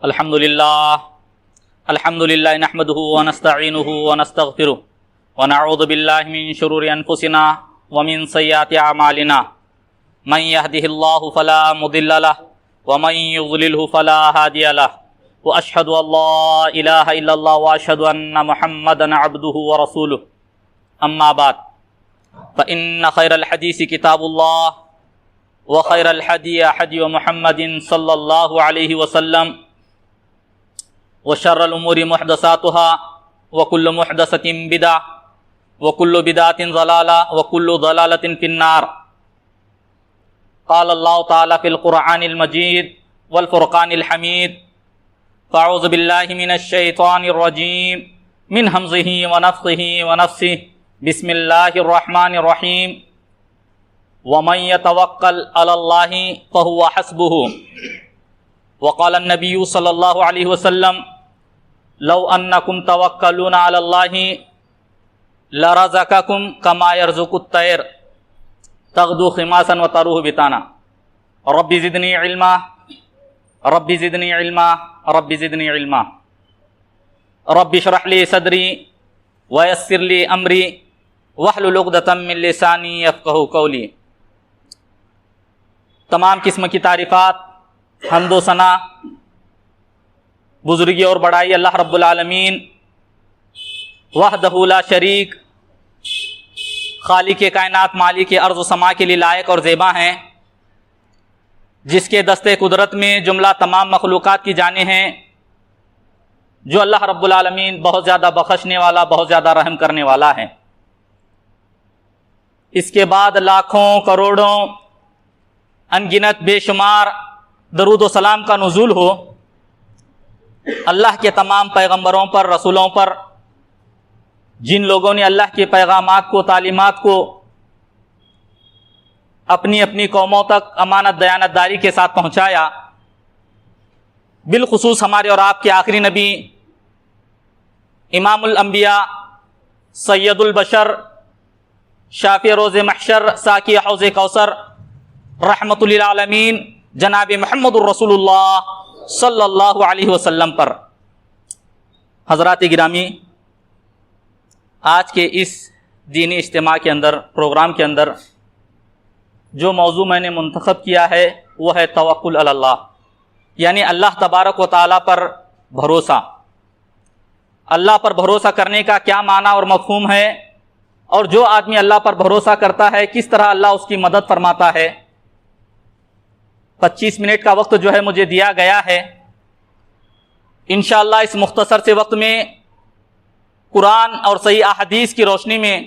الحمد للہ نحمده ونستعینه ونستغفره ونعوذ باللہ من شرور انفسنا ومن سیئات اعمالنا من يهده الله فلا مضل له ومن يضلله فلا هادي له واشهد ان لا اله الا الله واشهد ان محمدا عبده ورسوله اما بعد فان خير الحديث كتاب الله وخير الهدي هدي محمد صلى الله عليه وسلم وشر الأمور محدثاتها وكل محدثة بدعة وكل بدعة ضلالة وكل ضلالة في النار. قال الله تعالى في القرآن المجيد والفرقان الحميد: فأعوذ بالله من الشيطان الرجيم من همزه ونفخه ونفسه بسم الله الرحمن الرحيم ومن يتوكل على الله فهو حسبه. وقال النبي صلى الله عليه وسلم: لو انکم توکلون علی اللہ لرزقکم کما یرزق الطیر تغدو خماسا وتروح بطانا. رب زدنی علما رب زدنی علما رب زدنی علما. رب اشرح لی صدری ویسر لی امری واحلل عقدۃ من لسانی یفقہوا قولی. تمام قسم کی تعریفات، حمد و ثنا، بزرگی اور بڑائی اللہ رب العالمین وحدہ لا شریک، خالق کائنات، مالک ارض و سما کے لیے لائق اور زیبا ہیں، جس کے دستے قدرت میں جملہ تمام مخلوقات کی جانیں ہیں، جو اللہ رب العالمین بہت زیادہ بخشنے والا، بہت زیادہ رحم کرنے والا ہے. اس کے بعد لاکھوں کروڑوں انگنت بے شمار درود و سلام کا نزول ہو اللہ کے تمام پیغمبروں پر، رسولوں پر، جن لوگوں نے اللہ کے پیغامات کو، تعلیمات کو اپنی اپنی قوموں تک امانت دیانت داری کے ساتھ پہنچایا. بالخصوص ہمارے اور آپ کے آخری نبی، امام الانبیاء، سید البشر، شافع روز محشر، ساقی حوض کوثر، رحمت للعالمین جناب محمد الرسول اللہ صلی اللہ علیہ وسلم پر. حضرات گرامی، آج کے اس دینی اجتماع کے اندر، پروگرام کے اندر جو موضوع میں نے منتخب کیا ہے وہ ہے توکل علی اللہ، یعنی اللہ تبارک و تعالیٰ پر بھروسہ. اللہ پر بھروسہ کرنے کا کیا معنی اور مفہوم ہے، اور جو آدمی اللہ پر بھروسہ کرتا ہے کس طرح اللہ اس کی مدد فرماتا ہے. 25 منٹ کا وقت جو ہے مجھے دیا گیا ہے. انشاءاللہ اس مختصر سے وقت میں قرآن اور صحیح احادیث کی روشنی میں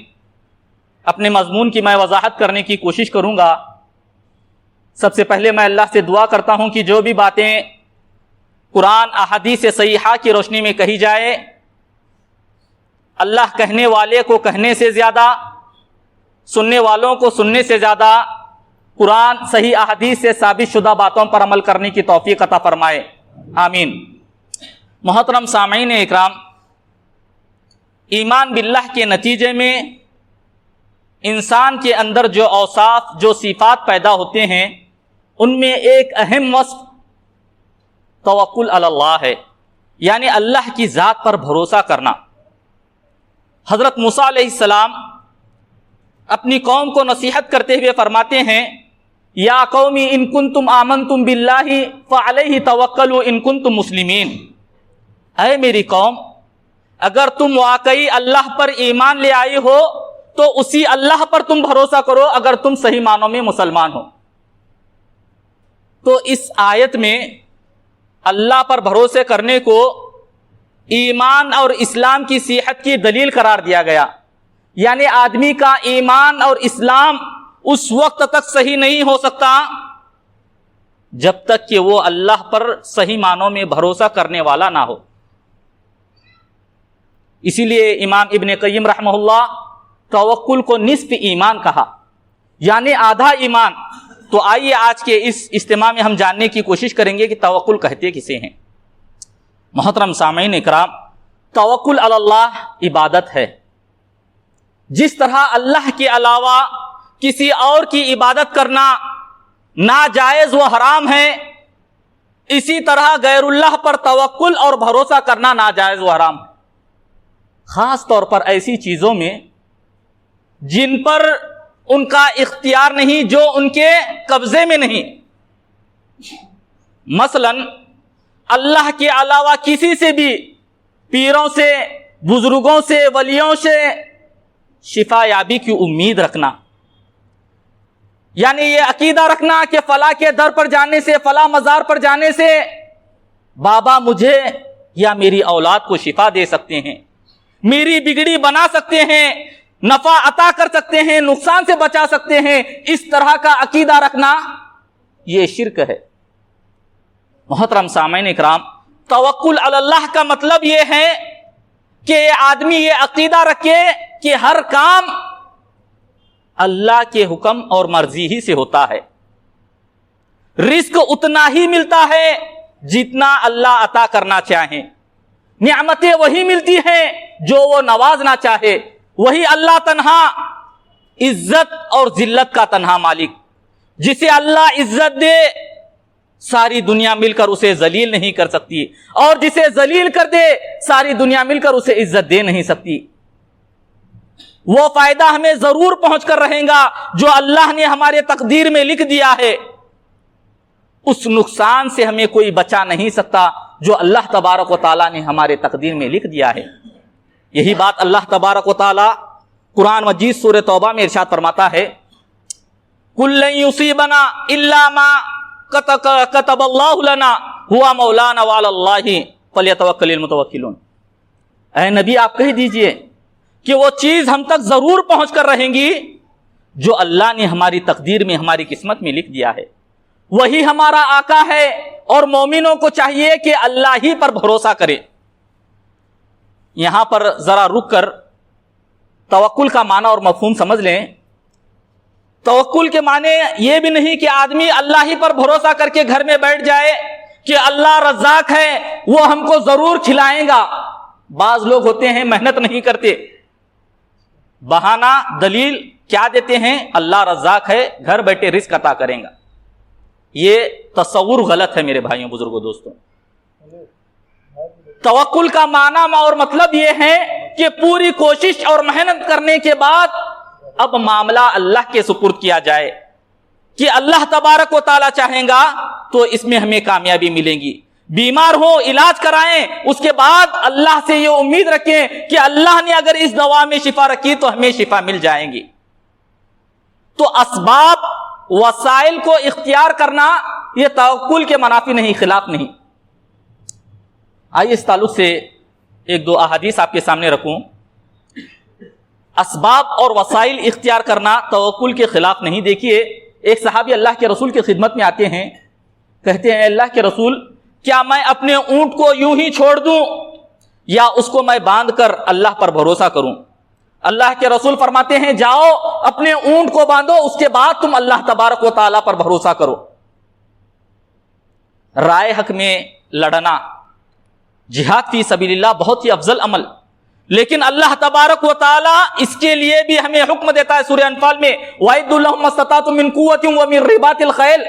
اپنے مضمون کی میں وضاحت کرنے کی کوشش کروں گا. سب سے پہلے میں اللہ سے دعا کرتا ہوں کہ جو بھی باتیں قرآن احادیث صحیحہ کی روشنی میں کہی جائے، اللہ کہنے والے کو کہنے سے زیادہ، سننے والوں کو سننے سے زیادہ قرآن صحیح احادیث سے ثابت شدہ باتوں پر عمل کرنے کی توفیق عطا فرمائے، آمین. محترم سامعین اکرام، ایمان باللہ کے نتیجے میں انسان کے اندر جو اوصاف، جو صفات پیدا ہوتے ہیں، ان میں ایک اہم وصف توکل علی اللہ ہے، یعنی اللہ کی ذات پر بھروسہ کرنا. حضرت موسیٰ علیہ السلام اپنی قوم کو نصیحت کرتے ہوئے فرماتے ہیں: یا قومی ان کنتم آمنتم باللہ فعلیہ توکلوا ان کنتم مسلمین. اے میری قوم، اگر تم واقعی اللہ پر ایمان لے آئے ہو تو اسی اللہ پر تم بھروسہ کرو اگر تم صحیح معنوں میں مسلمان ہو. تو اس آیت میں اللہ پر بھروسے کرنے کو ایمان اور اسلام کی صحت کی دلیل قرار دیا گیا، یعنی آدمی کا ایمان اور اسلام اس وقت تک صحیح نہیں ہو سکتا جب تک کہ وہ اللہ پر صحیح معنوں میں بھروسہ کرنے والا نہ ہو. اسی لیے امام ابن قیم رحمہ اللہ توکل کو نصف ایمان کہا، یعنی آدھا ایمان. تو آئیے آج کے اس اجتماع میں ہم جاننے کی کوشش کریں گے کہ توکل کہتے کسے ہیں. محترم سامعین اکرام، توکل علی اللہ عبادت ہے. جس طرح اللہ کے علاوہ کسی اور کی عبادت کرنا ناجائز و حرام ہے، اسی طرح غیر اللہ پر توکل اور بھروسہ کرنا ناجائز و حرام ہے، خاص طور پر ایسی چیزوں میں جن پر ان کا اختیار نہیں، جو ان کے قبضے میں نہیں۔ مثلا اللہ کے علاوہ کسی سے بھی، پیروں سے، بزرگوں سے، ولیوں سے شفا یابی کی امید رکھنا، یعنی یہ عقیدہ رکھنا کہ فلاں کے در پر جانے سے، فلاں مزار پر جانے سے بابا مجھے یا میری اولاد کو شفا دے سکتے ہیں، میری بگڑی بنا سکتے ہیں، نفع عطا کر سکتے ہیں، نقصان سے بچا سکتے ہیں، اس طرح کا عقیدہ رکھنا یہ شرک ہے۔ محترم سامعین اکرام، توکل علی اللہ کا مطلب یہ ہے کہ آدمی یہ عقیدہ رکھے کہ ہر کام اللہ کے حکم اور مرضی ہی سے ہوتا ہے، رزق اتنا ہی ملتا ہے جتنا اللہ عطا کرنا چاہے، نعمتیں وہی ملتی ہیں جو وہ نوازنا چاہے، وہی اللہ تنہا عزت اور ذلت کا تنہا مالک، جسے اللہ عزت دے ساری دنیا مل کر اسے ذلیل نہیں کر سکتی، اور جسے ذلیل کر دے ساری دنیا مل کر اسے عزت دے نہیں سکتی۔ وہ فائدہ ہمیں ضرور پہنچ کر رہے گا جو اللہ نے ہمارے تقدیر میں لکھ دیا ہے، اس نقصان سے ہمیں کوئی بچا نہیں سکتا جو اللہ تبارک و تعالیٰ نے ہمارے تقدیر میں لکھ دیا ہے۔ یہی بات اللہ تبارک و تعالیٰ قرآن مجید سورہ توبہ میں ارشاد فرماتا ہے، قُل لَن يُصِيبَنَا إِلَّا مَا كَتَبَ اللَّهُ لَنَا هُوَ مَوْلَانَا وَعَلَى اللَّهِ فَلْيَتَوَكَّلِ الْمُتَوَكِّلُونَ۔ اے نبی آپ کہہ دیجئے کہ وہ چیز ہم تک ضرور پہنچ کر رہیں گی جو اللہ نے ہماری تقدیر میں، ہماری قسمت میں لکھ دیا ہے، وہی ہمارا آقا ہے، اور مومنوں کو چاہیے کہ اللہ ہی پر بھروسہ کرے۔ یہاں پر ذرا رک کر توکل کا معنی اور مفہوم سمجھ لیں۔ توکل کے معنی یہ بھی نہیں کہ آدمی اللہ ہی پر بھروسہ کر کے گھر میں بیٹھ جائے کہ اللہ رزاق ہے، وہ ہم کو ضرور کھلائیں گا۔ بعض لوگ ہوتے ہیں محنت نہیں کرتے، بہانہ دلیل کیا دیتے ہیں؟ اللہ رزاق ہے، گھر بیٹھے رزق عطا کریں گا۔ یہ تصور غلط ہے میرے بھائیوں، بزرگوں، دوستوں۔ توکل کا معنی اور مطلب یہ ہے کہ پوری کوشش اور محنت کرنے کے بعد اب معاملہ اللہ کے سپرد کیا جائے کہ اللہ تبارک و تعالیٰ چاہیں گا تو اس میں ہمیں کامیابی ملے گی۔ بیمار ہو علاج کرائیں، اس کے بعد اللہ سے یہ امید رکھیں کہ اللہ نے اگر اس دوا میں شفا رکھی تو ہمیں شفا مل جائیں گی۔ تو اسباب، وسائل کو اختیار کرنا یہ توکل کے منافی نہیں، خلاف نہیں۔ آئیے اس تعلق سے ایک دو احادیث آپ کے سامنے رکھوں۔ اسباب اور وسائل اختیار کرنا توکل کے خلاف نہیں۔ دیکھیے، ایک صحابی اللہ کے رسول کی خدمت میں آتے ہیں، کہتے ہیں اللہ کے رسول، کیا میں اپنے اونٹ کو یوں ہی چھوڑ دوں یا اس کو میں باندھ کر اللہ پر بھروسہ کروں؟ اللہ کے رسول فرماتے ہیں جاؤ اپنے اونٹ کو باندھو، اس کے بعد تم اللہ تبارک و تعالیٰ پر بھروسہ کرو۔ رائے حق میں لڑنا، جہاد فی سبیل اللہ بہت ہی افضل عمل، لیکن اللہ تبارک و تعالیٰ اس کے لیے بھی ہمیں حکم دیتا ہے سورہ انفال میں وَإِذْ لَهُمْ مَا اسْتَطَعْتُم مِّن قُوَّةٍ وَمِن رِّبَاطِ الْخَيْلِ۔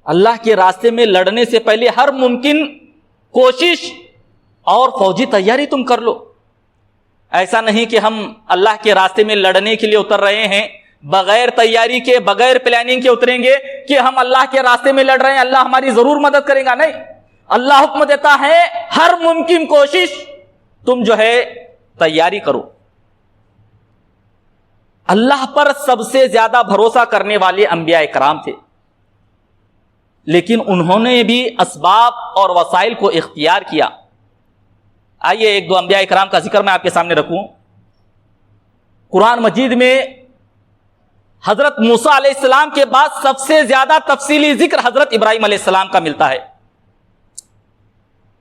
اللہ کے راستے میں لڑنے سے پہلے ہر ممکن کوشش اور فوجی تیاری تم کر لو۔ ایسا نہیں کہ ہم اللہ کے راستے میں لڑنے کے لیے اتر رہے ہیں، بغیر تیاری کے، بغیر پلاننگ کے اتریں گے کہ ہم اللہ کے راستے میں لڑ رہے ہیں، اللہ ہماری ضرور مدد کرے گا۔ نہیں، اللہ حکم دیتا ہے ہر ممکن کوشش تم جو ہے تیاری کرو۔ اللہ پر سب سے زیادہ بھروسہ کرنے والے انبیاء کرام تھے، لیکن انہوں نے بھی اسباب اور وسائل کو اختیار کیا۔ آئیے ایک دو انبیاء کرام کا ذکر میں آپ کے سامنے رکھوں۔ قرآن مجید میں حضرت موسیٰ علیہ السلام کے بعد سب سے زیادہ تفصیلی ذکر حضرت ابراہیم علیہ السلام کا ملتا ہے۔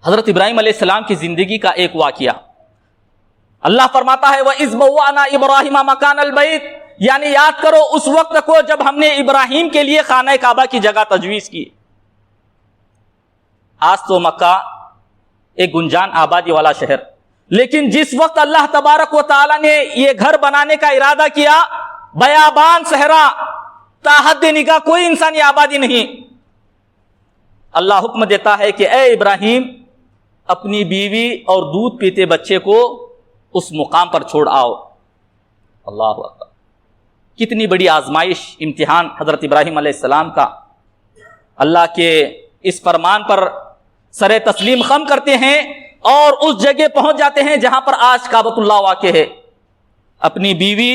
حضرت ابراہیم علیہ السلام کی زندگی کا ایک واقعہ اللہ فرماتا ہے وَإِذْ بَوَّأْنَا إِبْرَاهِيمَ مَكَانَ الْبَيْتِ، یعنی یاد کرو اس وقت کو جب ہم نے ابراہیم کے لیے خانہ کعبہ کی جگہ تجویز کی۔ آج تو مکہ ایک گنجان آبادی والا شہر، لیکن جس وقت اللہ تبارک و تعالیٰ نے یہ گھر بنانے کا ارادہ کیا، بیابان صحرا، تا حد نگاہ کوئی انسانی آبادی نہیں، اللہ حکم دیتا ہے کہ اے ابراہیم اپنی بیوی اور دودھ پیتے بچے کو اس مقام پر چھوڑ آؤ۔ اللہ اکبر، کتنی بڑی آزمائش، امتحان حضرت ابراہیم علیہ السلام کا۔ اللہ کے اس فرمان پر سر تسلیم خم کرتے ہیں اور اس جگہ پہنچ جاتے ہیں جہاں پر آج کعبۃ اللہ واقع ہے۔ اپنی بیوی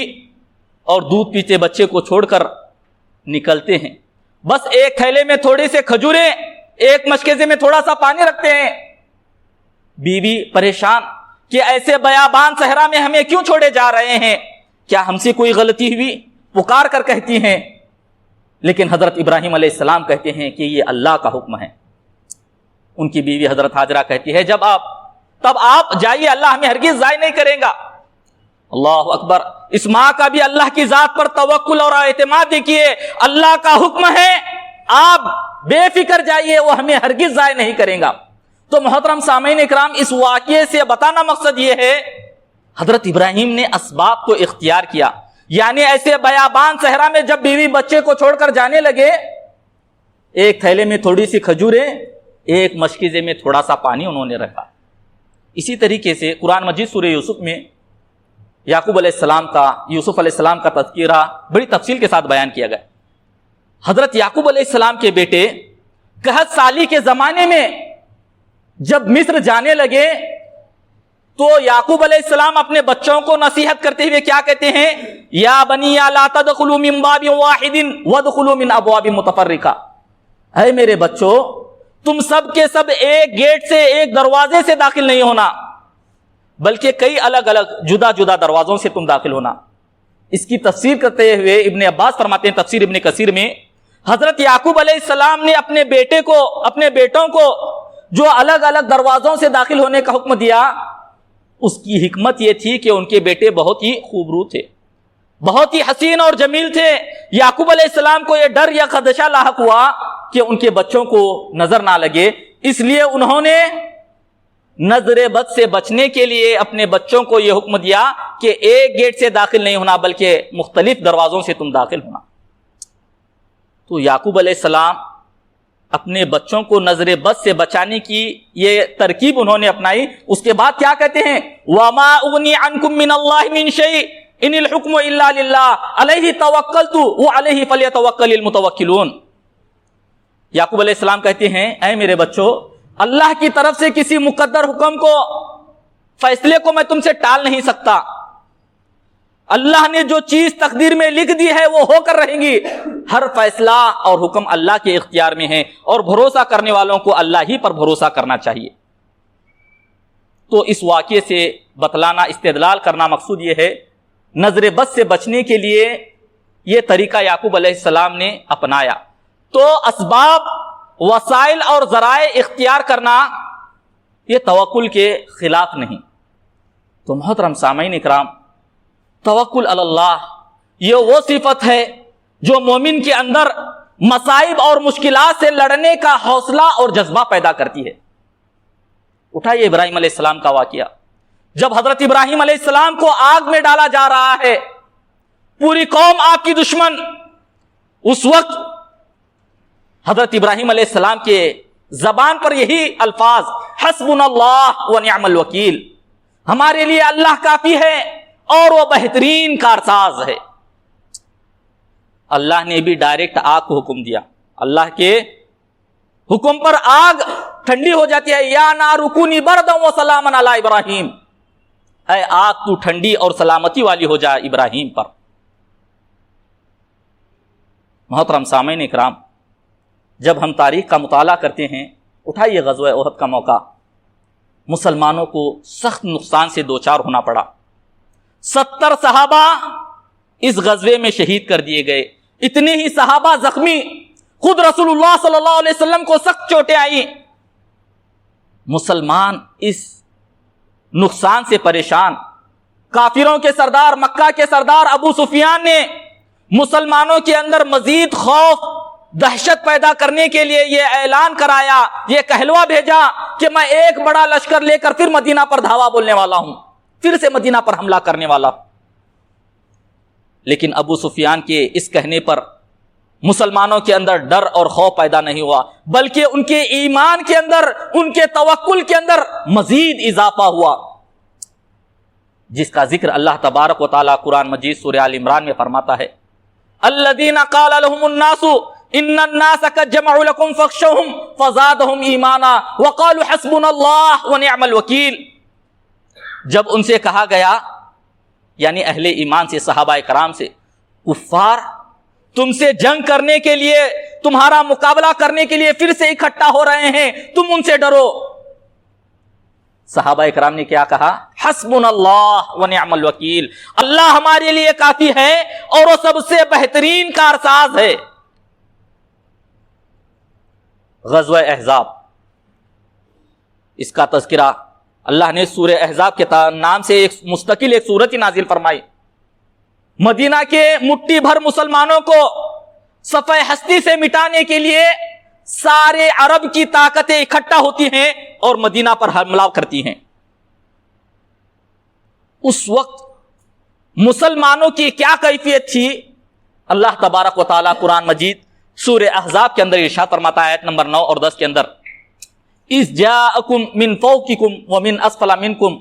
اور دودھ پیتے بچے کو چھوڑ کر نکلتے ہیں۔ بس ایک تھیلے میں تھوڑی سے کھجوریں، ایک مشکیزے میں تھوڑا سا پانی رکھتے ہیں۔ بیوی پریشان کہ ایسے بیابان صحرا میں ہمیں کیوں چھوڑے جا رہے ہیں، کیا ہم سے کوئی غلطی ہوئی؟ پکار کر کہتی ہیں، لیکن حضرت ابراہیم علیہ السلام کہتے ہیں کہ یہ اللہ کا حکم ہے۔ ان کی بیوی حضرت ہاجرہ کہتی ہے تب آپ جائیے، اللہ ہمیں ہرگز ضائع نہیں کرے گا۔ اللہ اکبر، اس ماں کا بھی اللہ کی ذات پر توکل اور اعتماد دیکھیے، اللہ کا حکم ہے آپ بے فکر جائیے، وہ ہمیں ہرگز ضائع نہیں کرے گا۔ تو محترم سامعین اکرام، اس واقعے سے بتانا مقصد یہ ہے حضرت ابراہیم نے اسباب کو اختیار کیا، یعنی ایسے بیابان صحرا میں جب بیوی بچے کو چھوڑ کر جانے لگے، ایک تھیلے میں تھوڑی سی کھجوریں، ایک مشکیزے میں تھوڑا سا پانی انہوں نے رکھا۔ اسی طریقے سے قرآن مجید سورہ یوسف میں یعقوب علیہ السلام کا، یوسف علیہ السلام کا تذکرہ بڑی تفصیل کے ساتھ بیان کیا گیا۔ حضرت یعقوب علیہ السلام کے بیٹے قحط سالی کے زمانے میں جب مصر جانے لگے تو یعقوب علیہ السلام اپنے بچوں کو نصیحت کرتے ہوئے کیا کہتے ہیں؟ یا بنی لا تدخلوا من باب واحد وادخلوا من ابواب متفرقہ، اے میرے بچوں تم سب کے سب ایک گیٹ سے، ایک دروازے سے داخل نہیں ہونا، بلکہ کئی الگ الگ جدا جدا دروازوں سے تم داخل ہونا۔ اس کی تفسیر کرتے ہوئے ابن عباس فرماتے ہیں تفسیر ابن کثیر میں، حضرت یعقوب علیہ السلام نے اپنے بیٹوں کو جو الگ الگ دروازوں سے داخل ہونے کا حکم دیا، اس کی حکمت یہ تھی کہ ان کے بیٹے بہت ہی خوبرو تھے، بہت ہی حسین اور جمیل تھے۔ یعقوب علیہ السلام کو یہ ڈر یا خدشہ لاحق ہوا کہ ان کے بچوں کو نظر نہ لگے، اس لیے انہوں نے نظر بد سے بچنے کے لیے اپنے بچوں کو یہ حکم دیا کہ ایک گیٹ سے داخل نہیں ہونا بلکہ مختلف دروازوں سے تم داخل ہونا۔ تو یعقوب علیہ السلام اپنے بچوں کو نظر بد سے بچانے کی یہ ترکیب انہوں نے اپنائی۔ اس کے بعد کیا کہتے ہیں؟ وَمَا أُغْنِي عَنْكُم مِّنَ اللَّهِ مِن شَيْءٍ إِنِ الْحُكْمُ إِلَّا لِلَّهِ عَلَيْهِ تَوَكَّلْتُ وَعَلَيْهِ فَلْيَتَوَكَّلِ الْمُتَوَكِّلُونَ۔ یعقوب علیہ السلام کہتے ہیں اے میرے بچوں، اللہ کی طرف سے کسی مقدر حکم کو، فیصلے کو میں تم سے ٹال نہیں سکتا۔ اللہ نے جو چیز تقدیر میں لکھ دی ہے وہ ہو کر رہیں گی۔ ہر فیصلہ اور حکم اللہ کے اختیار میں ہے اور بھروسہ کرنے والوں کو اللہ ہی پر بھروسہ کرنا چاہیے۔ تو اس واقعے سے بتلانا، استدلال کرنا مقصود یہ ہے، نظر بد سے بچنے کے لیے یہ طریقہ یعقوب علیہ السلام نے اپنایا۔ تو اسباب، وسائل اور ذرائع اختیار کرنا یہ توکل کے خلاف نہیں۔ تو محترم سامعین اکرام، توکل علی اللہ یہ وہ صفت ہے جو مومن کے اندر مصائب اور مشکلات سے لڑنے کا حوصلہ اور جذبہ پیدا کرتی ہے۔ اٹھائیے ابراہیم علیہ السلام کا واقعہ، جب حضرت ابراہیم علیہ السلام کو آگ میں ڈالا جا رہا ہے، پوری قوم آپ کی دشمن، اس وقت حضرت ابراہیم علیہ السلام کے زبان پر یہی الفاظ، حسبنا اللہ ونعم الوکیل، ہمارے لیے اللہ کافی ہے اور وہ بہترین کارساز ہے۔ اللہ نے بھی ڈائریکٹ آگ کو حکم دیا، اللہ کے حکم پر آگ ٹھنڈی ہو جاتی ہے۔ یا نار کونی بردا وسلاما علی ابراہیم، اے آگ تو ٹھنڈی اور سلامتی والی ہو جا ابراہیم پر۔ محترم سامعین اکرام، جب ہم تاریخ کا مطالعہ کرتے ہیں، اٹھائیے غزوہ احد کا موقع، مسلمانوں کو سخت نقصان سے دوچار ہونا پڑا۔ 70 صحابہ اس غزوے میں شہید کر دیے گئے، اتنے ہی صحابہ زخمی، خود رسول اللہ صلی اللہ علیہ وسلم کو سخت چوٹیں آئیں۔ مسلمان اس نقصان سے پریشان، کافروں کے سردار، مکہ کے سردار ابو سفیان نے مسلمانوں کے اندر مزید خوف، دہشت پیدا کرنے کے لیے یہ اعلان کرایا، یہ کہلوا بھیجا کہ میں ایک بڑا لشکر لے کر پھر مدینہ پر دھاوا بولنے والا ہوں، پھر سے مدینہ پر حملہ کرنے والا ہوں۔ لیکن ابو سفیان کے اس کہنے پر مسلمانوں کے اندر ڈر اور خوف پیدا نہیں ہوا، بلکہ ان کے ایمان کے اندر، ان کے توکل کے اندر مزید اضافہ ہوا، جس کا ذکر اللہ تبارک و تعالیٰ قرآن مجید سورہ آل عمران میں فرماتا ہے، الذین قال لهم الناس ان الناس قد جمعوا لكم فاخشوهم فزادهم ایمانا وقالوا حسبنا اللہ ونعم الوکیل۔ جب ان سے کہا گیا، یعنی اہل ایمان سے، صحابہ کرام سے، کفار تم سے جنگ کرنے کے لیے، تمہارا مقابلہ کرنے کے لیے پھر سے اکٹھا ہو رہے ہیں، تم ان سے ڈرو۔ صحابہ کرام نے کیا کہا؟ حسبنا اللہ ونعم الوکیل، اللہ ہمارے لیے کافی ہے اور وہ سب سے بہترین کارساز ہے۔ غزوہ احزاب، اس کا تذکرہ اللہ نے سورہ احزاب کے نام سے ایک مستقل ایک سورت ہی نازل فرمائی۔ مدینہ کے مٹھی بھر مسلمانوں کو صفحہ ہستی سے مٹانے کے لیے سارے عرب کی طاقتیں اکٹھا ہوتی ہیں اور مدینہ پر حملہ کرتی ہیں۔ اس وقت مسلمانوں کی کیا کیفیت تھی؟ اللہ تبارک و تعالیٰ قرآن مجید سورہ احزاب کے اندر ارشاد فرماتا ہے، آیت نمبر 9 اور 10 کے اندر، اذ جاءکم من فوقکم ومن اسفل منکم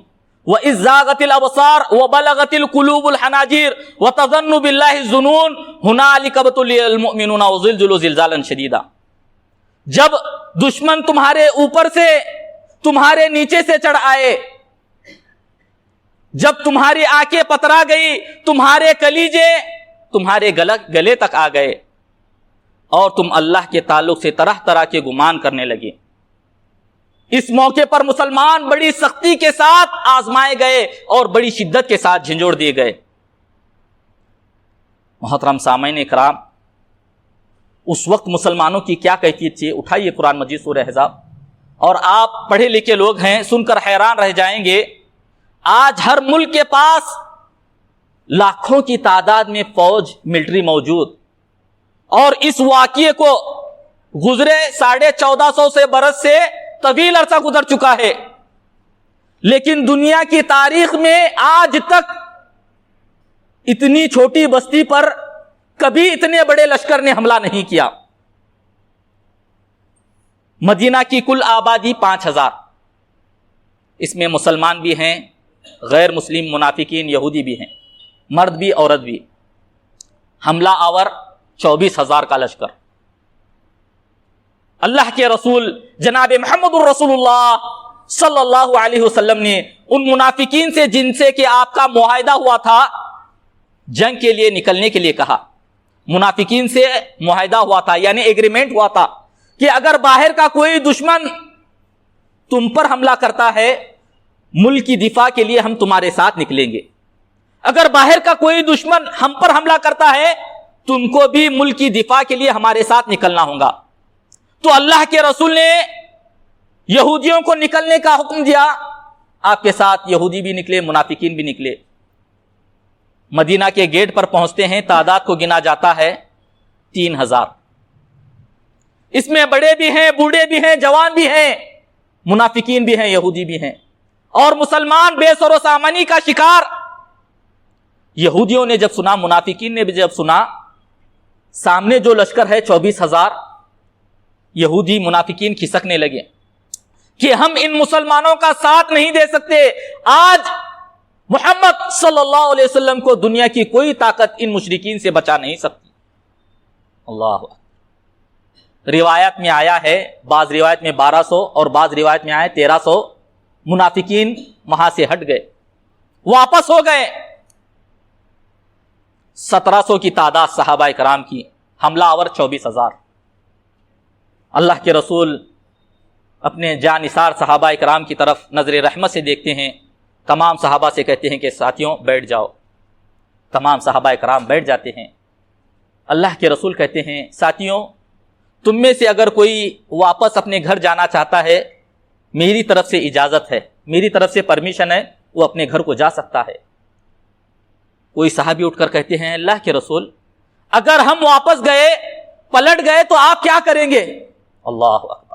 وَإِذْ زَاغَتِ الْأَبْصَارُ وَبَلَغَتِ الْقُلُوبُ الْحَنَاجِرَ وَتَظَنُّوا بِاللَّهِ الظُّنُونَ هُنَالِكَ ابْتُلِيَ الْمُؤْمِنُونَ وَزُلْزِلُوا زِلْزَالًا شَدِيدًا۔ جب دشمن تمہارے اوپر سے، تمہارے نیچے سے چڑھ آئے، جب تمہاری آنکھیں پترا گئی، تمہارے کلیجے تمہارے گلے تک آ گئے، اور تم اللہ کے تعلق سے طرح طرح کے گمان کرنے لگے۔ اس موقع پر مسلمان بڑی سختی کے ساتھ آزمائے گئے اور بڑی شدت کے ساتھ جھنجھوڑ دیے گئے۔ محترم سامعین کرام، اس وقت مسلمانوں کی کیا کیفیت تھی؟ اٹھائیے قرآن مجید سورہ احزاب، اور آپ پڑھے لکھے لوگ ہیں، سن کر حیران رہ جائیں گے۔ آج ہر ملک کے پاس لاکھوں کی تعداد میں فوج، ملٹری موجود، اور اس واقعے کو گزرے 1450 برس سے طویل عرصہ گزر چکا ہے، لیکن دنیا کی تاریخ میں آج تک اتنی چھوٹی بستی پر کبھی اتنے بڑے لشکر نے حملہ نہیں کیا۔ مدینہ کی کل آبادی 5000، اس میں مسلمان بھی ہیں، غیر مسلم منافقین یہودی بھی ہیں، مرد بھی عورت بھی۔ حملہ آور 24,000 کا لشکر۔ اللہ کے رسول جناب محمد الرسول اللہ صلی اللہ علیہ وسلم نے ان منافقین سے، جن سے کہ آپ کا معاہدہ ہوا تھا، جنگ کے لیے نکلنے کے لیے کہا۔ منافقین سے معاہدہ ہوا تھا، یعنی ایگریمنٹ ہوا تھا کہ اگر باہر کا کوئی دشمن تم پر حملہ کرتا ہے، ملک کی دفاع کے لیے ہم تمہارے ساتھ نکلیں گے۔ اگر باہر کا کوئی دشمن ہم پر حملہ کرتا ہے، تم کو بھی ملک کی دفاع کے لیے ہمارے ساتھ نکلنا ہوگا۔ تو اللہ کے رسول نے یہودیوں کو نکلنے کا حکم دیا، آپ کے ساتھ یہودی بھی نکلے، منافقین بھی نکلے۔ مدینہ کے گیٹ پر پہنچتے ہیں، تعداد کو گنا جاتا ہے 3000۔ اس میں بڑے بھی ہیں، بوڑھے بھی ہیں، جوان بھی ہیں، منافقین بھی ہیں، یہودی بھی ہیں، اور مسلمان بے سر و سامانی کا شکار۔ یہودیوں نے جب سنا، منافقین نے بھی جب سنا، سامنے جو لشکر ہے 24,000، یہودی منافقین کھسکنے لگے کہ ہم ان مسلمانوں کا ساتھ نہیں دے سکتے۔ آج محمد صلی اللہ علیہ وسلم کو دنیا کی کوئی طاقت ان مشرکین سے بچا نہیں سکتی۔ اللہ، روایت میں آیا ہے، بعض روایت میں 1200 اور بعض روایت میں آیا 1300 منافقین وہاں سے ہٹ گئے، واپس ہو گئے۔ 1700 کی تعداد صحابہ کرام کی، حملہ آور 24,000۔ اللہ کے رسول اپنے جانثار صحابہ کرام کی طرف نظر رحمت سے دیکھتے ہیں، تمام صحابہ سے کہتے ہیں کہ ساتھیوں بیٹھ جاؤ۔ تمام صحابہ کرام بیٹھ جاتے ہیں۔ اللہ کے رسول کہتے ہیں، ساتھیوں تم میں سے اگر کوئی واپس اپنے گھر جانا چاہتا ہے، میری طرف سے اجازت ہے، میری طرف سے پرمیشن ہے، وہ اپنے گھر کو جا سکتا ہے۔ کوئی صحابی اٹھ کر کہتے ہیں، اللہ کے رسول اگر ہم واپس گئے، پلٹ گئے تو آپ کیا کریں گے؟ اللہ اکبر۔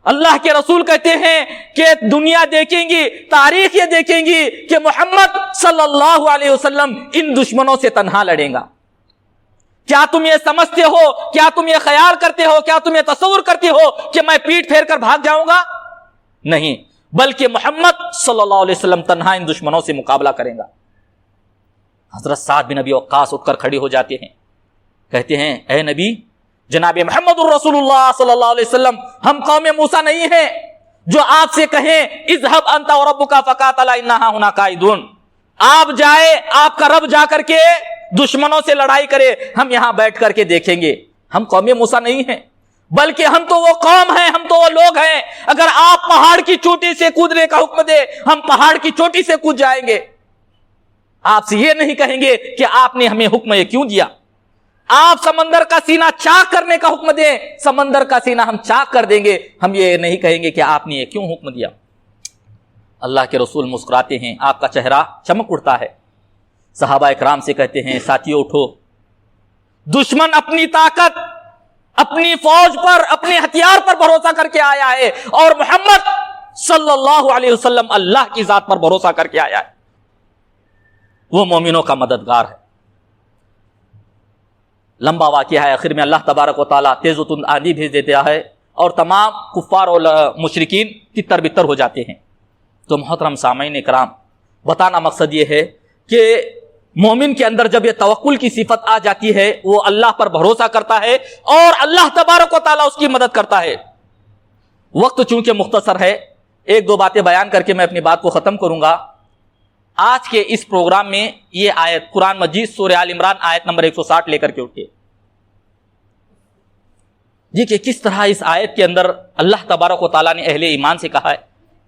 اللہ کے رسول کہتے ہیں کہ دنیا دیکھیں گی، تاریخ یہ دیکھیں گی کہ محمد صلی اللہ علیہ وسلم ان دشمنوں سے تنہا لڑیں گا۔ کیا تم یہ سمجھتے ہو, کیا تم یہ خیال کرتے ہو, کیا تم یہ تصور کرتے ہو کہ میں پیٹ پھیر کر بھاگ جاؤں گا؟ نہیں, بلکہ محمد صلی اللہ علیہ وسلم تنہا ان دشمنوں سے مقابلہ کریں گا. حضرت سعد بن ابی وقاص اٹھ کر کھڑے ہو جاتے ہیں, کہتے ہیں اے نبی جناب محمد الرسول اللہ صلی اللہ علیہ وسلم, ہم قوم موسیٰ نہیں ہیں جو آپ سے کہیں اذهب انت وربک فقاتلا انا ہاہنا قاعدون, آپ جائے, آپ کا رب جا کر کے دشمنوں سے لڑائی کرے, ہم یہاں بیٹھ کر کے دیکھیں گے. ہم قوم موسیٰ نہیں ہیں, بلکہ ہم تو وہ قوم ہیں, ہم تو وہ لوگ ہیں. اگر آپ پہاڑ کی چوٹی سے کودنے کا حکم دے, ہم پہاڑ کی چوٹی سے کود جائیں گے. آپ سے یہ نہیں کہیں گے کہ آپ نے ہمیں حکم یہ کیوں دیا. آپ سمندر کا سینہ چاک کرنے کا حکم دیں, سمندر کا سینہ ہم چاک کر دیں گے. ہم یہ نہیں کہیں گے کہ آپ نے یہ کیوں حکم دیا. اللہ کے رسول مسکراتے ہیں, آپ کا چہرہ چمک اٹھتا ہے. صحابہ اکرام سے کہتے ہیں ساتھیو اٹھو, دشمن اپنی طاقت, اپنی فوج پر, اپنے ہتھیار پر بھروسہ کر کے آیا ہے, اور محمد صلی اللہ علیہ وسلم اللہ کی ذات پر بھروسہ کر کے آیا ہے. وہ مومنوں کا مددگار ہے. لمبا واقعہ ہے, آخر میں اللہ تبارک و تعالیٰ تیز و تند آندھی بھیج دیتا ہے اور تمام کفار اور مشرکین تتر بتر ہو جاتے ہیں. تو محترم سامعین کرام, بتانا مقصد یہ ہے کہ مومن کے اندر جب یہ توکل کی صفت آ جاتی ہے, وہ اللہ پر بھروسہ کرتا ہے اور اللہ تبارک و تعالیٰ اس کی مدد کرتا ہے. وقت چونکہ مختصر ہے, ایک دو باتیں بیان کر کے میں اپنی بات کو ختم کروں گا. آج کے اس پروگرام میں یہ آیت قرآن مجید سورہ آل عمران آیت نمبر 160 لے کر کے اٹھے جی, کہ کس طرح اس آیت کے اندر اللہ تبارک و تعالیٰ نے اہل ایمان سے کہا ہے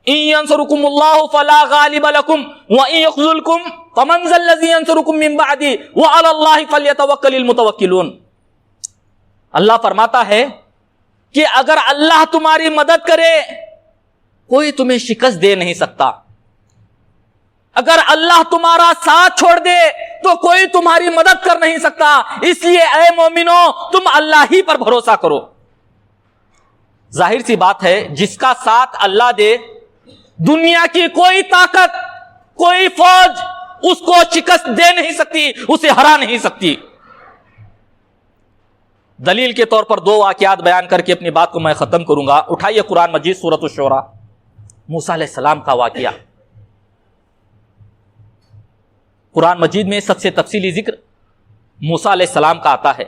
ان ینصرکم اللہ فلا غالب لکم وان یخذلکم فمن ذا الذی ینصرکم من بعدہ وعلی اللہ فلیتوکل المتوکلون. اللہ فرماتا ہے کہ اگر اللہ تمہاری مدد کرے کوئی تمہیں شکست دے نہیں سکتا, اگر اللہ تمہارا ساتھ چھوڑ دے تو کوئی تمہاری مدد کر نہیں سکتا. اس لیے اے مومنو تم اللہ ہی پر بھروسہ کرو. ظاہر سی بات ہے, جس کا ساتھ اللہ دے, دنیا کی کوئی طاقت, کوئی فوج اس کو شکست دے نہیں سکتی, اسے ہرا نہیں سکتی. دلیل کے طور پر دو واقعات بیان کر کے اپنی بات کو میں ختم کروں گا. اٹھائیے قرآن مجید سورۃ الشورى, موسیٰ علیہ السلام کا واقعہ. قرآن مجید میں سب سے تفصیلی ذکر موسیٰ علیہ السلام کا آتا ہے.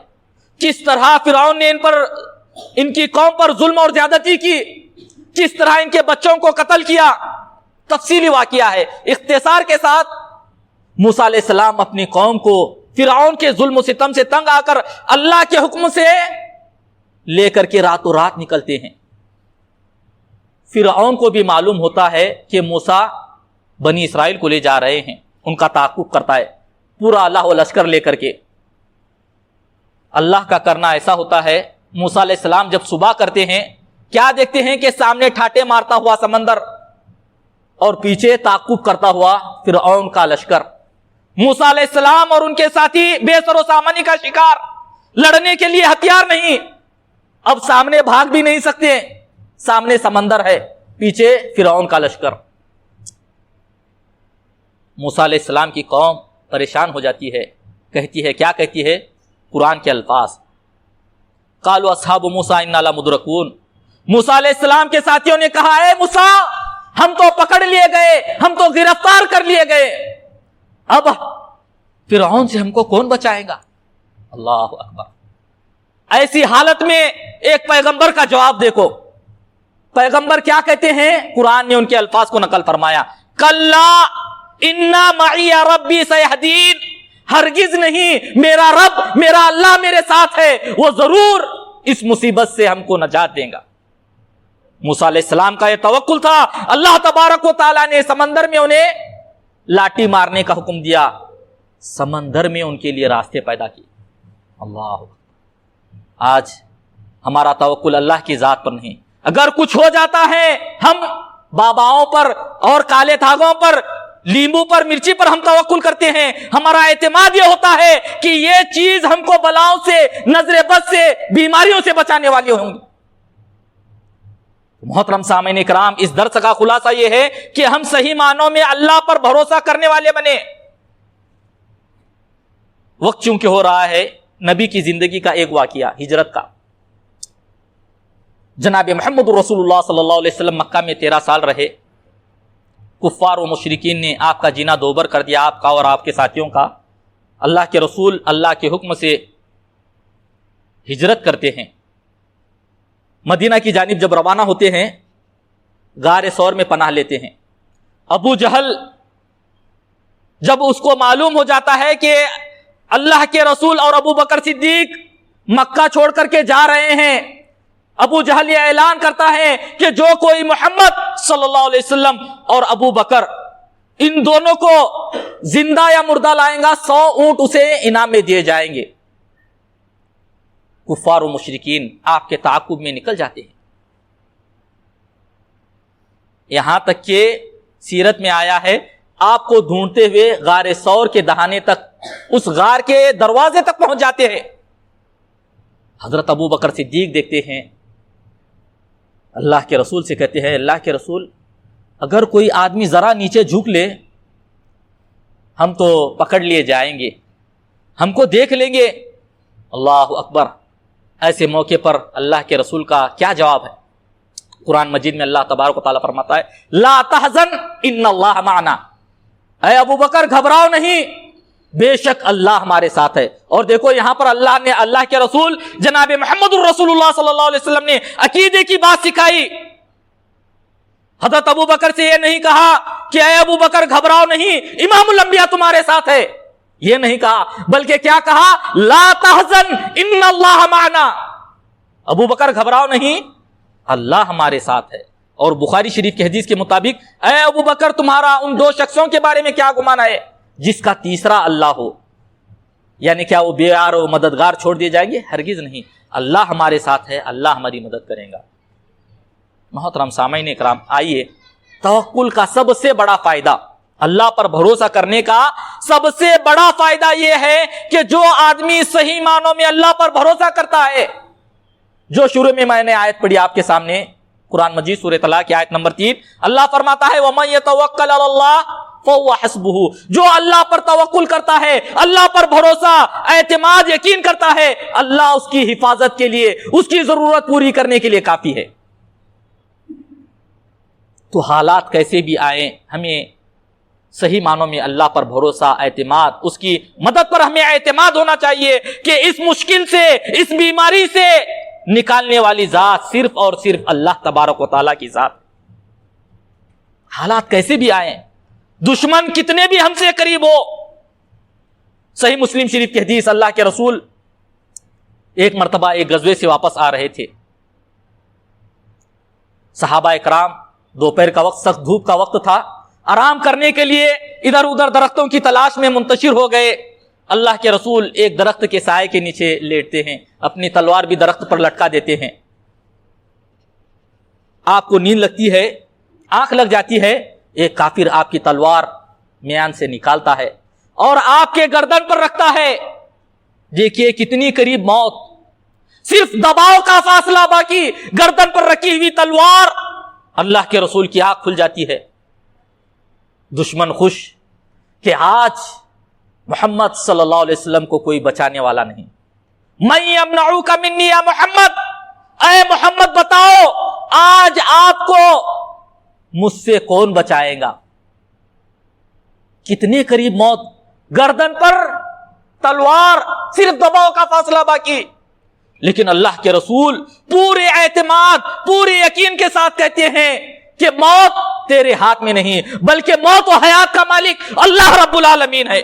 کس طرح فرعون نے ان کی قوم پر ظلم اور زیادتی کی, کس طرح ان کے بچوں کو قتل کیا, تفصیلی واقعہ ہے. اختصار کے ساتھ موسیٰ علیہ السلام اپنی قوم کو فرعون کے ظلم و ستم سے تنگ آ کر اللہ کے حکم سے لے کر کے راتوں رات نکلتے ہیں. فرعون کو بھی معلوم ہوتا ہے کہ موسیٰ بنی اسرائیل کو لے جا رہے ہیں, ان کا تعاقب کرتا ہے پورا اللہ و لشکر لے کر کے. اللہ کا کرنا ایسا ہوتا ہے, موسیٰ علیہ السلام جب صبح کرتے ہیں کیا دیکھتے ہیں کہ سامنے ٹھاٹے مارتا ہوا سمندر اور پیچھے تعاقب کرتا ہوا فرعون کا لشکر. موسیٰ علیہ السلام اور ان کے ساتھی بے سر و سامانی کا شکار, لڑنے کے لیے ہتھیار نہیں, اب سامنے بھاگ بھی نہیں سکتے, سامنے سمندر ہے, پیچھے فرعون کا لشکر. موسیٰ علیہ السلام کی قوم پریشان ہو جاتی ہے, کہتی ہے, کیا کہتی ہے؟ قرآن کے الفاظ, قالوا اصحاب موسیٰ انا لمدرکون. موسیٰ علیہ السلام کے ساتھیوں نے کہا اے موسیٰ ہم تو پکڑ لیے گئے, ہم تو گرفتار کر لیے گئے, اب فرعون سے ہم کو کون بچائے گا؟ اللہ اکبر. ایسی حالت میں ایک پیغمبر کا جواب دیکھو, پیغمبر کیا کہتے ہیں؟ قرآن نے ان کے الفاظ کو نقل فرمایا, کلا انا معی ربی سیہدین, ہرگز نہیں, میرا رب, میرا اللہ میرے ساتھ ہے, وہ ضرور اس مصیبت سے ہم کو نجات دیں گا. موسیٰ علیہ السلام کا یہ توکل تھا. اللہ تبارک و تعالیٰ نے سمندر میں انہیں لاٹھی مارنے کا حکم دیا, سمندر میں ان کے لیے راستے پیدا کیے. اللہ, آج ہمارا توکل اللہ کی ذات پر نہیں. اگر کچھ ہو جاتا ہے ہم باباؤں پر اور کالے دھاگوں پر, لیمبو پر, مرچی پر ہم توکل کرتے ہیں. ہمارا اعتماد یہ ہوتا ہے کہ یہ چیز ہم کو بلاؤں سے, نظر بد سے, بیماریوں سے بچانے والی ہوں گی. محترم سامعین کرام, اس درس کا خلاصہ یہ ہے کہ ہم صحیح معنوں میں اللہ پر بھروسہ کرنے والے بنے. وقت چونکہ ہو رہا ہے, نبی کی زندگی کا ایک واقعہ ہجرت کا. جناب محمد رسول اللہ صلی اللہ علیہ وسلم مکہ میں 13 سال رہے. کفار و مشرکین نے آپ کا جینا دوبر کر دیا، آپ کا اور آپ کے ساتھیوں کا. اللہ کے رسول اللہ کے حکم سے ہجرت کرتے ہیں. مدینہ کی جانب جب روانہ ہوتے ہیں غار ثور میں پناہ لیتے ہیں. ابو جہل جب اس کو معلوم ہو جاتا ہے کہ اللہ کے رسول اور ابو بکر صدیق مکہ چھوڑ کر کے جا رہے ہیں، ابو جہل یہ اعلان کرتا ہے کہ جو کوئی محمد صلی اللہ علیہ وسلم اور ابو بکر ان دونوں کو زندہ یا مردہ لائیں گا 100 اونٹ اسے انعام میں دیے جائیں گے. کفار و مشرکین آپ کے تعاقب میں نکل جاتے ہیں. یہاں تک کہ سیرت میں آیا ہے آپ کو ڈھونڈتے ہوئے غار ثور کے دہانے تک، اس غار کے دروازے تک پہنچ جاتے ہیں. حضرت ابو بکر صدیق دیکھتے ہیں، اللہ کے رسول سے کہتے ہیں اللہ کے رسول اگر کوئی آدمی ذرا نیچے جھک لے ہم تو پکڑ لیے جائیں گے، ہم کو دیکھ لیں گے. اللہ اکبر. ایسے موقع پر اللہ کے رسول کا کیا جواب ہے؟ قرآن مجید میں اللہ تبارک و تعالیٰ فرماتا ہے لا تحزن ان اللہ معنا، اے ابو بکر گھبراؤ نہیں، بے شک اللہ ہمارے ساتھ ہے. اور دیکھو یہاں پر اللہ نے، اللہ کے رسول جناب محمد الرسول اللہ صلی اللہ علیہ وسلم نے عقیدے کی بات سکھائی. حضرت ابو بکر سے یہ نہیں کہا کہ اے ابو بکر گھبراؤ نہیں، امام الانبیاء تمہارے ساتھ ہے، یہ نہیں کہا، بلکہ کیا کہا لا تحزن ان اللہ معنا، ابو بکر گھبراؤ نہیں، اللہ ہمارے ساتھ ہے. اور بخاری شریف کی حدیث کے مطابق اے ابو بکر تمہارا ان 2 شخصوں کے بارے میں کیا گمان ہے جس کا تیسرا اللہ ہو، یعنی کیا وہ بے یار و مددگار چھوڑ دیے جائیں گے؟ ہرگز نہیں، اللہ ہمارے ساتھ ہے، اللہ ہماری مدد کرے گا. محترم سامعین اکرام، آئیے توکل کا سب سے بڑا فائدہ، اللہ پر بھروسہ کرنے کا سب سے بڑا فائدہ یہ ہے کہ جو آدمی صحیح معنوں میں اللہ پر بھروسہ کرتا ہے، جو شروع میں نے آیت پڑھی آپ کے سامنے قرآن مجید سورہ طلاق کی آیت نمبر 3، اللہ فرماتا ہے وَمَن يَتَوَكَّلْ عَلَى اللَّهِ فَهُوَ حَسْبُهُ، جو اللہ پر توکل کرتا ہے، اللہ پر بھروسہ، اعتماد، یقین کرتا ہے، اللہ اس کی حفاظت کے لیے، اس کی ضرورت پوری کرنے کے لیے کافی ہے. تو حالات کیسے بھی آئیں ہمیں صحیح معنوں میں اللہ پر بھروسہ، اعتماد، اس کی مدد پر ہمیں اعتماد ہونا چاہیے کہ اس مشکل سے، اس بیماری سے نکالنے والی ذات صرف اور صرف اللہ تبارک و تعالیٰ کی ذات. حالات کیسے بھی آئیں، دشمن کتنے بھی ہم سے قریب ہو. صحیح مسلم شریف کی حدیث، اللہ کے رسول ایک مرتبہ ایک غزوے سے واپس آ رہے تھے. صحابہ اکرام، دوپہر کا وقت، سخت دھوپ کا وقت تھا، آرام کرنے کے لیے ادھر ادھر درختوں کی تلاش میں منتشر ہو گئے. اللہ کے رسول ایک درخت کے سائے کے نیچے لیٹتے ہیں، اپنی تلوار بھی درخت پر لٹکا دیتے ہیں. آپ کو نیند لگتی ہے، آنکھ لگ جاتی ہے، ایک کافر آپ کی تلوار میان سے نکالتا ہے اور آپ کے گردن پر رکھتا ہے. دیکھیے کتنی قریب موت، صرف دباؤ کا فاصلہ باقی، گردن پر رکھی ہوئی تلوار. اللہ کے رسول کی آنکھ کھل جاتی ہے. دشمن خوش کہ آج محمد صلی اللہ علیہ وسلم کو کوئی بچانے والا نہیں. من یمنعوک منی یا محمد، اے محمد بتاؤ آج آپ کو مجھ سے کون بچائے گا. کتنے قریب موت، گردن پر تلوار، صرف دباؤ کا فاصلہ باقی. لیکن اللہ کے رسول پورے اعتماد، پورے یقین کے ساتھ کہتے ہیں کہ موت تیرے ہاتھ میں نہیں، بلکہ موت و حیات کا مالک اللہ رب العالمین ہے.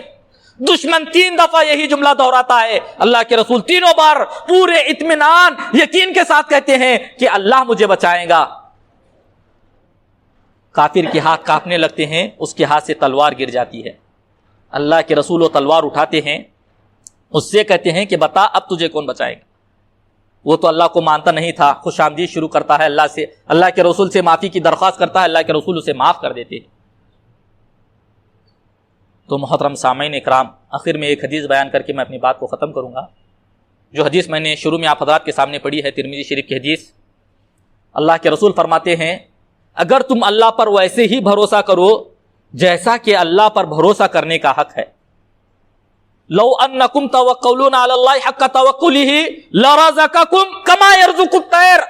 دشمن 3 دفعہ یہی جملہ دہراتا ہے، اللہ کے رسول تینوں بار پورے اطمینان، یقین کے ساتھ کہتے ہیں کہ اللہ مجھے بچائے گا. کافر کے ہاتھ کانپنے لگتے ہیں، اس کے ہاتھ سے تلوار گر جاتی ہے. اللہ کے رسول وہ تلوار اٹھاتے ہیں، اس سے کہتے ہیں کہ بتا اب تجھے کون بچائے گا. وہ تو اللہ کو مانتا نہیں تھا، خوش آمدید شروع کرتا ہے اللہ سے، اللہ کے رسول سے معافی کی درخواست کرتا ہے، اللہ کے رسول اسے معاف کر دیتے ہیں. تو محترم سامعین اکرام، آخر میں ایک حدیث بیان کر کے میں اپنی بات کو ختم کروں گا. جو حدیث میں نے شروع میں آپ حضرات کے سامنے پڑھی ہے، ترمذی شریف کی حدیث. اللہ کے رسول فرماتے ہیں اگر تم اللہ پر ویسے ہی بھروسہ کرو جیسا کہ اللہ پر بھروسہ کرنے کا حق ہے، لو انکم توکلون علی اللہ حق توکلہ لرزقکم کما یرزق الطیر،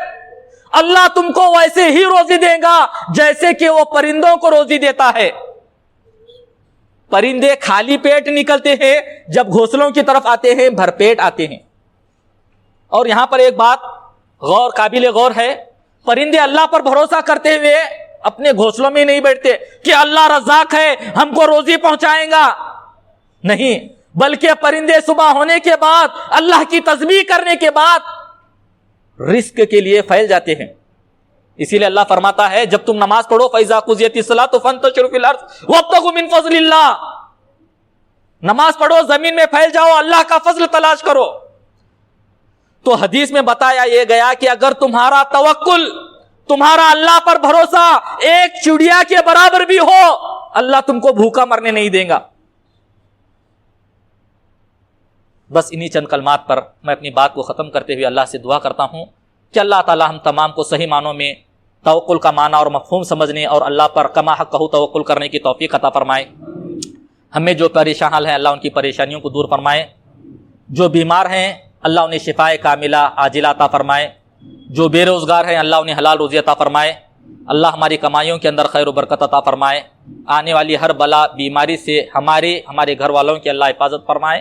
اللہ تم کو ویسے ہی روزی دے گا جیسے کہ وہ پرندوں کو روزی دیتا ہے۔ پرندے خالی پیٹ نکلتے ہیں، جب گھونسلوں کی طرف آتے ہیں بھر پیٹ آتے ہیں۔ اور یہاں پر ایک بات قابل غور ہے، پرندے اللہ پر بھروسہ کرتے ہوئے اپنے گھونسلوں میں نہیں بیٹھتے کہ اللہ رزاق ہے ہم کو روزی پہنچائے گا، نہیں، بلکہ پرندے صبح ہونے کے بعد اللہ کی تسبیح کرنے کے بعد رزق کے لیے پھیل جاتے ہیں۔ اسی لیے اللہ فرماتا ہے جب تم نماز پڑھو فَإِذَا قُضِيَتِ الصَّلَاةُ فَانتَشِرُوا فِي الْأَرْضِ وَابْتَغُوا مِن فَضْلِ اللَّهِ، نماز پڑھو زمین میں پھیل جاؤ، اللہ کا فضل تلاش کرو۔ تو حدیث میں بتایا یہ گیا کہ اگر تمہارا توکل، تمہارا اللہ پر بھروسہ ایک چڑیا کے برابر بھی ہو، اللہ تم کو بھوکا مرنے نہیں دے گا۔ بس انہی چند کلمات پر میں اپنی بات کو ختم کرتے ہوئے اللہ سے دعا کرتا ہوں کہ اللہ تعالی ہم تمام کو صحیح معنوں میں توکل کا معنی اور مفہوم سمجھنے اور اللہ پر کما حقہ توکل کرنے کی توفیق عطا فرمائے۔ ہمیں جو پریشان حال ہیں اللہ ان کی پریشانیوں کو دور فرمائے، جو بیمار ہیں اللہ انہیں شفائے کاملہ عاجلہ عطا فرمائے، جو بے روزگار ہیں اللہ انہیں حلال روزی عطا فرمائے، اللہ ہماری کمائیوں کے اندر خیر و برکت عطا فرمائے، آنے والی ہر بلا بیماری سے ہمارے گھر والوں کی اللہ حفاظت فرمائے،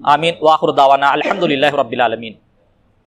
آمین۔ وآخر دعوانا الحمدللہ رب العالمین۔